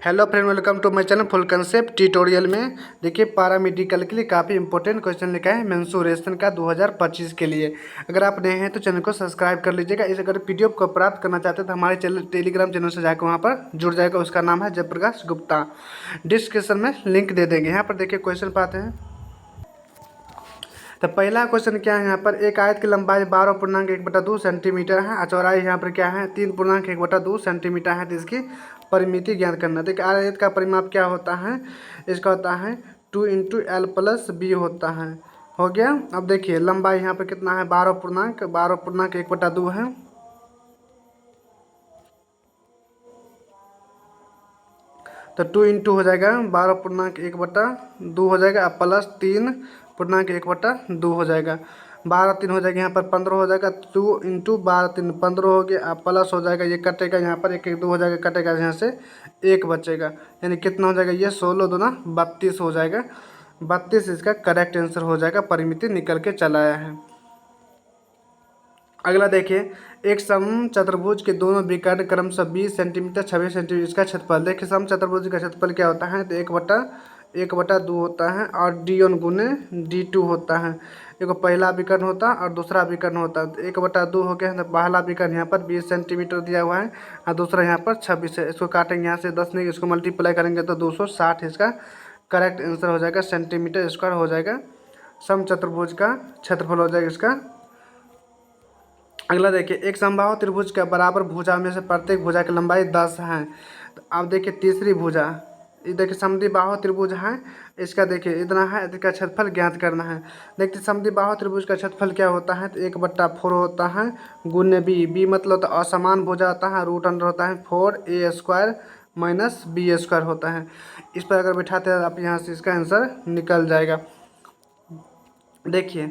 Hello friend, welcome to my channel full concept tutorial में। देखिए, paramedical के लिए काफ़ी इंपॉर्टेंट क्वेश्चन लिखा है मेंसुरेशन का 2025 के लिए। अगर आप नए हैं तो चैनल को सब्सक्राइब कर लीजिएगा। इस अगर पीडीएफ को प्राप्त करना चाहते हैं तो हमारे चैनल टेलीग्राम चैनल से जाकर वहाँ पर जुड़ जाएगा। उसका नाम है जयप्रकाश गुप्ता। डिस्क्रिप्शन में लिंक दे देंगे। यहाँ पर देखिए क्वेश्चन पाते हैं। तो पहला क्वेश्चन क्या है, यहाँ पर एक आयत की लंबाई 12.1/2 सेंटीमीटर है और चौड़ाई यहाँ पर क्या है 3.1/2 सेंटीमीटर है। तो इसकी परिमिति ज्ञात करना। देखिए, आयत का परिमाप क्या होता है, इसका होता है 2 × L + B होता है। हो गया। अब देखिए लंबाई यहाँ पर कितना है 12.1/2 है। तो 2 × हो जाएगा 12.1/2 हो जाएगा, अब प्लस 3.1/2 हो जाएगा। 12 3 हो जाएगा, यहाँ पर 15 हो जाएगा। 2 × 12 3 15 हो गया। अब प्लस हो जाएगा, ये कटेगा यहाँ पर 1 1 2 हो जाएगा, कटेगा यहाँ से 1 बचेगा। यानी कितना हो जाएगा, ये 16 दूना 32 हो जाएगा। 32 इसका करेक्ट आंसर हो जाएगा। परिमिति निकल के चला आया है। अगला देखिए, एक सम चतुर्भुज के दोनों विकर्ण क्रमशः 20 सेंटीमीटर 26 सेंटीमीटर इसका क्षेत्रफल। देखिए, सम चतुर्भुज का क्षेत्रफल क्या होता है, तो 1/2 होता है और d1 × d2 होता है। देखो, पहला विकर्ण होता है और दूसरा विकर्ण होता है। तो 1/2 हो गया। तो पहला विकर्ण यहाँ पर 20 सेंटीमीटर दिया हुआ है और दूसरा यहाँ पर 26 है। इसको काटेंगे यहाँ से 10 नहीं, इसको मल्टीप्लाई करेंगे तो 260 इसका करेक्ट आंसर हो जाएगा। सेंटीमीटर स्क्वायर हो जाएगा। सम चतुर्भुज का क्षेत्रफल हो जाएगा इसका। अगला देखिए, एक समबाहु त्रिभुज के बराबर भुजा में से प्रत्येक भुजा की लंबाई 10 है। तो अब देखिए तीसरी भुजा, ये देखिए समद्विबाहु त्रिभुज है। इसका देखिए इतना है, इसका क्षेत्रफल ज्ञात करना है। देखिए समद्विबाहु त्रिभुज का क्षेत्रफल क्या होता है, तो 1/4 होता है गुण्य b मतलब तो असमान भुजा होता है। √अंडर होता है 4a² - b² होता है। इस पर अगर बिठाते हैं आप यहाँ से इसका आंसर निकल जाएगा। देखिए,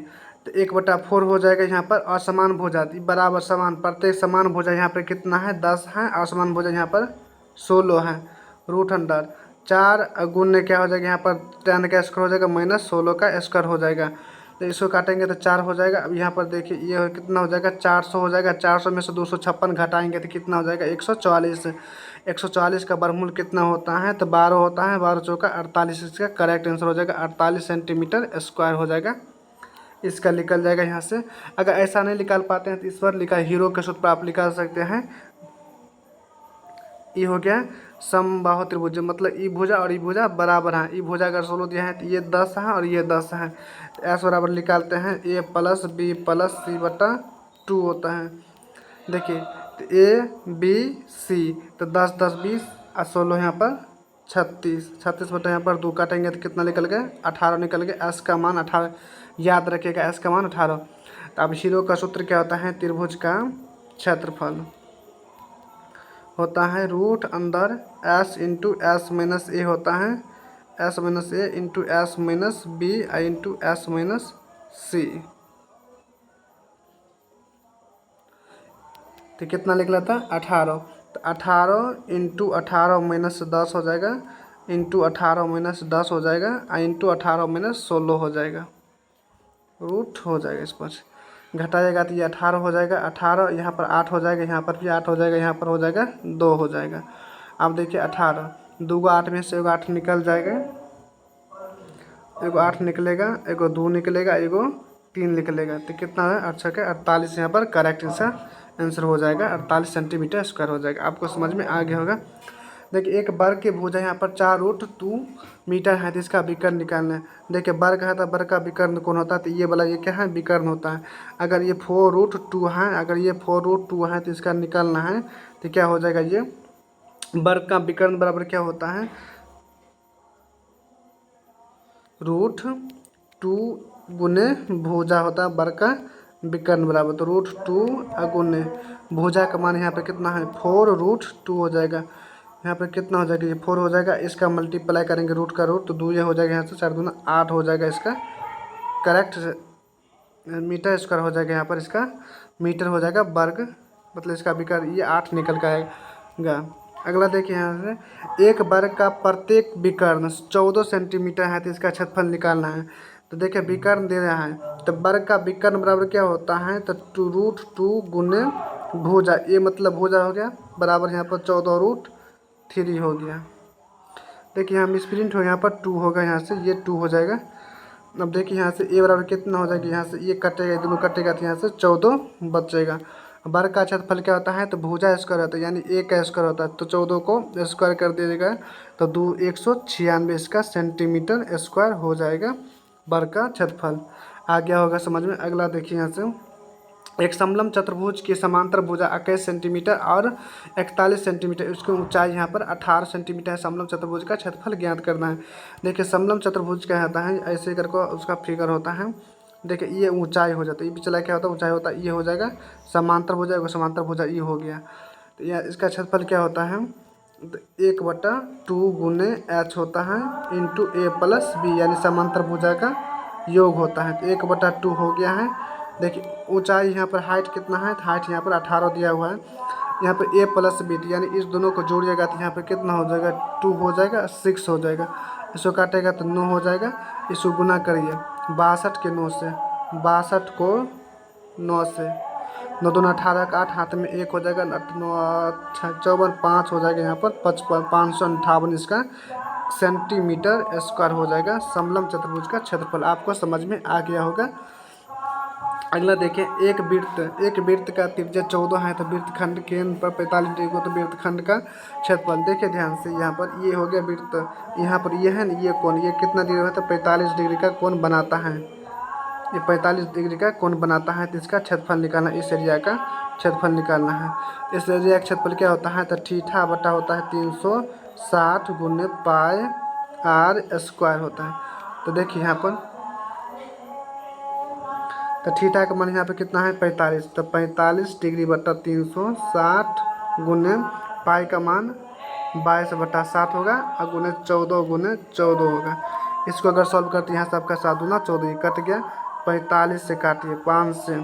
तो 1/4 हो जाएगा यहाँ पर। असमान भुजा बराबर समान, प्रत्येक समान भुजा यहाँ पर कितना है 10 है। असमान भुजा यहाँ पर 16 है। √अंडर 4 गुण्य क्या हो जाएगा, यहाँ पर 10 का स्क्वायर हो जाएगा -16 का स्क्वायर हो जाएगा। तो इसको काटेंगे तो 4 हो जाएगा। अब यहाँ पर देखिए ये कितना हो जाएगा 400 हो जाएगा। 400 में से 256 घटाएंगे तो कितना हो जाएगा 144। 144 का वर्गमूल कितना होता है, तो 12 होता है। 12 चौका 48 इसका करेक्ट आंसर हो जाएगा। 48 सेंटीमीटर स्क्वायर हो जाएगा। इसका निकल जाएगा यहाँ से। अगर ऐसा नहीं निकाल पाते हैं तो इस पर लिखा हीरो के सूत्र पर आप निकाल सकते हैं। ये हो गया समबाहु त्रिभुज, मतलब ई भुजा और ई भुजा बराबर है। ई भुजा अगर 16 दिया है तो ये 10 है और ये 10 है। तो एस बराबर निकालते हैं a + b + c/2 होता है। देखिए, तो a b c, तो 10 10 20 और 16 यहाँ पर 36। 36 बटा यहाँ पर 2 काटेंगे तो कितना निकल गया 18 निकल गया। एस का मान 18 याद रखिएगा, एस का मान 18। तो अब हीरो का सूत्र क्या होता है, त्रिभुज का क्षेत्रफल होता है √अंदर s × s - a होता है। s - a × s - b × s - c। तो कितना निकला था 18। तो 18 × 18 - 10 हो जाएगा, × 18 - 10 हो जाएगा × 18 - 16 हो जाएगा। रूट हो जाएगा। इस पर घटाएगा तो ये 18 हो जाएगा। 18 यहाँ पर 8 हो जाएगा, यहाँ पर भी 8 हो जाएगा, यहाँ पर हो जाएगा 2 हो जाएगा। अब देखिए 18 2 को 8 में से एगो 8 निकल जाएगा, एगो 8 निकलेगा, एगो 2 निकलेगा, एगो 3 निकलेगा। तो कितना है 8 6 48 यहाँ पर करेक्ट आंसर हो जाएगा। 48 सेंटीमीटर स्क्वायर हो जाएगा। आपको समझ में आ गया होगा। देखिए, एक वर्ग की भुजा यहाँ पर 4√2 मीटर है। तो इसका विकर्ण निकालना है। देखिए, वर्ग है तो वर्ग का विकर्ण कौन होता है, तो ये वाला ये क्या है विकर्ण होता है। अगर ये 4√2 है, अगर ये 4√2 है तो इसका निकालना है तो क्या हो जाएगा, ये वर्ग का विकर्ण बराबर क्या होता है √2 गुने भुजा होता है। वर्ग का विकर्ण बराबर तो √2 गुने भुजा का मान यहाँ पर कितना है 4√2 हो जाएगा। यहाँ पर कितना हो जाएगा, ये 4 हो जाएगा। इसका मल्टीप्लाई करेंगे रूट का रूट, तो 2 ये हो जाएगा। यहाँ से 4 दूना 8 हो जाएगा। इसका करेक्ट मीटर स्क्वायर हो जाएगा। यहाँ पर इसका मीटर हो जाएगा वर्ग, मतलब इसका विकर्ण ये 8 निकल के आएगा। अगला देखिए, यहाँ से एक वर्ग का प्रत्येक विकर्ण 14 सेंटीमीटर है। तो इसका क्षेत्रफल निकालना है। तो देखिए विकर्ण दे रहा है, तो वर्ग का विकर्ण बराबर क्या होता है, तो √2 गुने भुजा, ये मतलब भुजा हो गया बराबर यहाँ पर 14√3 हो गया। देखिए यहाँ मिसप्रिंट हो, यहाँ पर 2 होगा, यहाँ से ये 2 हो जाएगा। अब देखिए यहाँ से a बराबर कितना हो जाएगा, यहाँ से ये कटेगा, दोनों कटेगा तो यहाँ से 14 बचेगा। वर्ग का क्षेत्रफल क्या होता है, तो भुजा स्क्वायर होता है, यानी a का स्क्वायर होता है, तो 14 को स्क्वायर कर दिएगा तो 196 इसका सेंटीमीटर स्क्वायर हो जाएगा वर्ग का क्षेत्रफल। आ गया होगा समझ में। अगला देखिए यहाँ से, एक समलम चतुर्भुज की समांतर भुजा 21 सेंटीमीटर और 41 सेंटीमीटर, उसकी ऊंचाई यहाँ पर 18 सेंटीमीटर है। समलम चतुर्भुज का क्षेत्रफल ज्ञात करना है। देखिए समलम चतुर्भुज क्या होता है, ऐसे करके उसका फिगर होता है। देखिए ये ऊंचाई हो जाता है, ये पिछला क्या होता है, ऊंचाई होता है, ये हो जाएगा समांतर भुजा, समांतर भुजा ये हो गया। तो यह इसका क्षेत्रफल क्या होता है, 1/2 गुने h होता है इंटू a प्लस b, यानी समांतर भुजा का योग होता है। तो 1/2 हो गया है। देखिए ऊंचाई यहाँ पर हाइट कितना है, तो हाइट यहाँ पर 18 दिया हुआ है। यहाँ पर a प्लस b, यानी इस दोनों को जोड़िएगा तो यहाँ पर कितना हो जाएगा, 2 हो जाएगा, 6 हो जाएगा। इसको काटेगा तो 9 हो जाएगा। इसको गुना करिए 62 के 9 से, 62 को 9 से, 9 दूना 18 का 8, हाथ में 1 हो जाएगा, 9 54 5 हो जाएगा, यहाँ पर 55 558 इसका सेंटीमीटर स्क्वायर हो जाएगा समलम चतुर्भुज का क्षेत्रफल। आपको समझ में आ गया होगा। अगला देखिए, एक वृत्त का त्रिज्या 14 है, तो वृत्तखंड केंद्र पर 45 डिग्री को, तो वृत्तखंड का क्षेत्रफल देखिए ध्यान से, यहाँ पर ये हो गया वृत्त, यहाँ पर ये है ना, ये कोण, ये कितना डिग्री है, तो 45 डिग्री का कोण बनाता है, ये 45 डिग्री का कोण बनाता है। तो इसका क्षेत्रफल निकालना, इस एरिया का क्षेत्रफल निकालना है। इस एरिया का क्षेत्रफल क्या होता है, तो थीटा बटा होता है 360 गुने पाई आर स्क्वायर होता है। तो देखिए यहाँ पर, तो थीटा का मान यहाँ पे कितना है 45, तो 45 डिग्री बटा 360 गुने पाई का मान 22/7 होगा, और गुने 14 होगा। इसको अगर सॉल्व करते यहाँ से आपका 7 दूना 14 कट गया, 45 से काटिए 5 से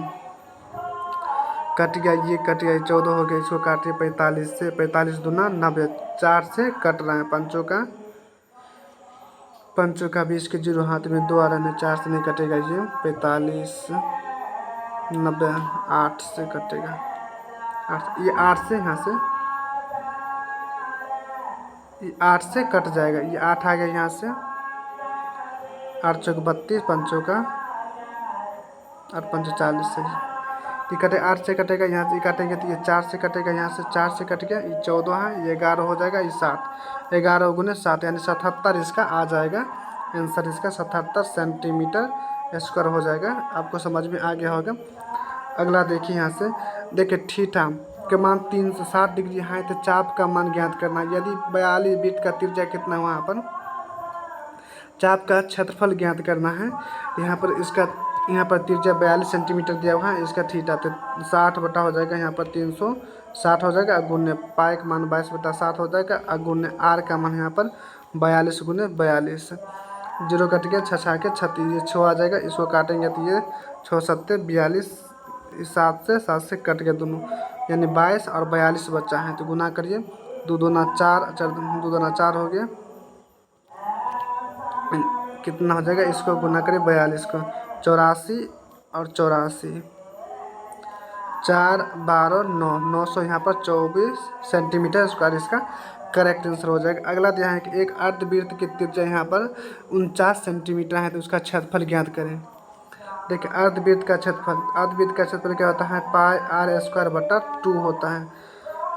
कट गया, ये कट गया, 14 हो गया। इसको काटिए 45 से, 45 दूना 90, 4 से कट रहा है, पंचों का 20 के 0 हाथ में 2 आ रहा है, 4 से नहीं कटेगा, ये 45 90 8 से कटेगा, 8, ये 8 से, यहाँ से ये 8 से कट जाएगा, ये 8 आ गया यहाँ से, 8 चौक 32, पंचों का 8 पंचों 40 से ये कटे, 8 से कटेगा, यहाँ से काटेंगे तो ये 4 से कटेगा, यहाँ से 4 से कट गया, ये 14 है, ये 11 हो जाएगा, ये 7, 11 गुने 7 यानी 77 इसका आ जाएगा आंसर, इसका 77 सेंटीमीटर स्क्वायर हो जाएगा। आपको समझ में आ गया होगा। अगला देखिए यहाँ से, देखिए थीटा के मान 360 डिग्री है, तो चाप का मान ज्ञात करना। यदि 42 वृत्त का त्रिज्या कितना है, वहाँ पर चाप का क्षेत्रफल ज्ञात करना है। यहाँ पर त्रिज्या 42 सेंटीमीटर दिया हुआ है, इसका थीटा तो 60 बटा हो जाएगा, यहाँ पर 360 हो जाएगा, गुने पाई का मान 22/7 हो जाएगा, और गुने आर का मान यहाँ पर 42 गुने 42, 0 कट गया, 6 के 36, ये 6 आ जाएगा। इसको काटेंगे तो ये 6 7 42, 7 से कट गया दोनों, यानी 22 और 42 बचा है, तो गुना करिए, 2 दूना 4, 2 दूना 4 हो गया, कितना हो जाएगा, इसको गुना करिए 42 को, 84 और 84, 4 12 9, 900 यहाँ पर 24 सेंटीमीटर स्क्वायर इसका करेक्ट आंसर हो जाएगा। अगला दिया है कि एक अर्धवृत्त की त्रिज्या यहाँ पर 49 सेंटीमीटर है, तो उसका क्षेत्रफल ज्ञात करें। देखिए अर्धवृत्त का क्षेत्रफल क्या होता है, पाई आर स्क्वायर बटा 2 होता है,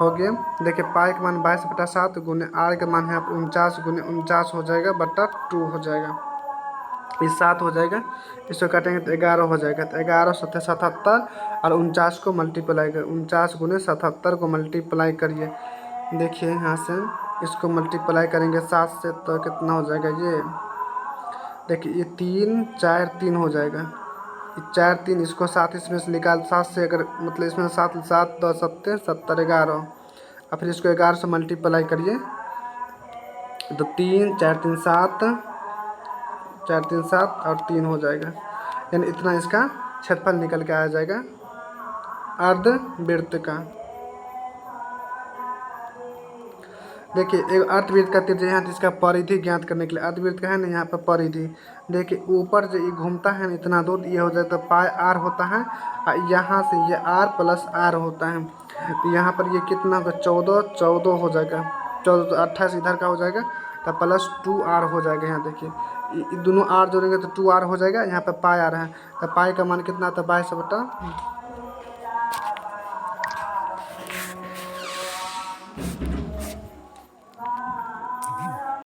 हो गया। देखिए पाई का मान 22/7 गुने आर का मान यहाँ पर 49 गुने 49 हो जाएगा, बटा 2 हो जाएगा, ये 7 हो जाएगा। इसको काटेंगे तो 11 हो जाएगा, तो 11 7 77 और 49 को मल्टीप्लाई कर, 49 गुने 77 को मल्टीप्लाई करिए। देखिए यहाँ से इसको मल्टीप्लाई करेंगे 7 से, तो कितना हो जाएगा, ये देखिए ये 3 4 3 हो जाएगा, 4 3, इसको 7 इसमें से निकाल, 7 से अगर मतलब इसमें 7 7 10 7 70 11, और फिर इसको 11 से मल्टीप्लाई करिए, तो 3 4 3 7, 4 3 7 और 3 हो जाएगा, यानी इतना इसका क्षेत्रफल निकल के आ जाएगा अर्धवृत्त का। देखिए एक अर्धवृत्त का त्रिज्या यहाँ, जिसका परिधि ज्ञात करने के लिए, अर्धवृत्त का है ना यहाँ पर परिधि, देखिए ऊपर जो ये घूमता है ना इतना दूर, ये हो जाता है पाई आर होता है, और यहाँ से ये आर प्लस आर होता है, तो यहाँ पर ये कितना होगा 14 हो जाएगा, 14 तो 28 इधर का हो जाएगा, तो प्लस 2r हो जाएगा। यहाँ देखिए दोनों r जोड़ेंगे तो 2r हो जाएगा। यहाँ पे पाई आ रहा है तो पाई का मान कितना आता है 22/।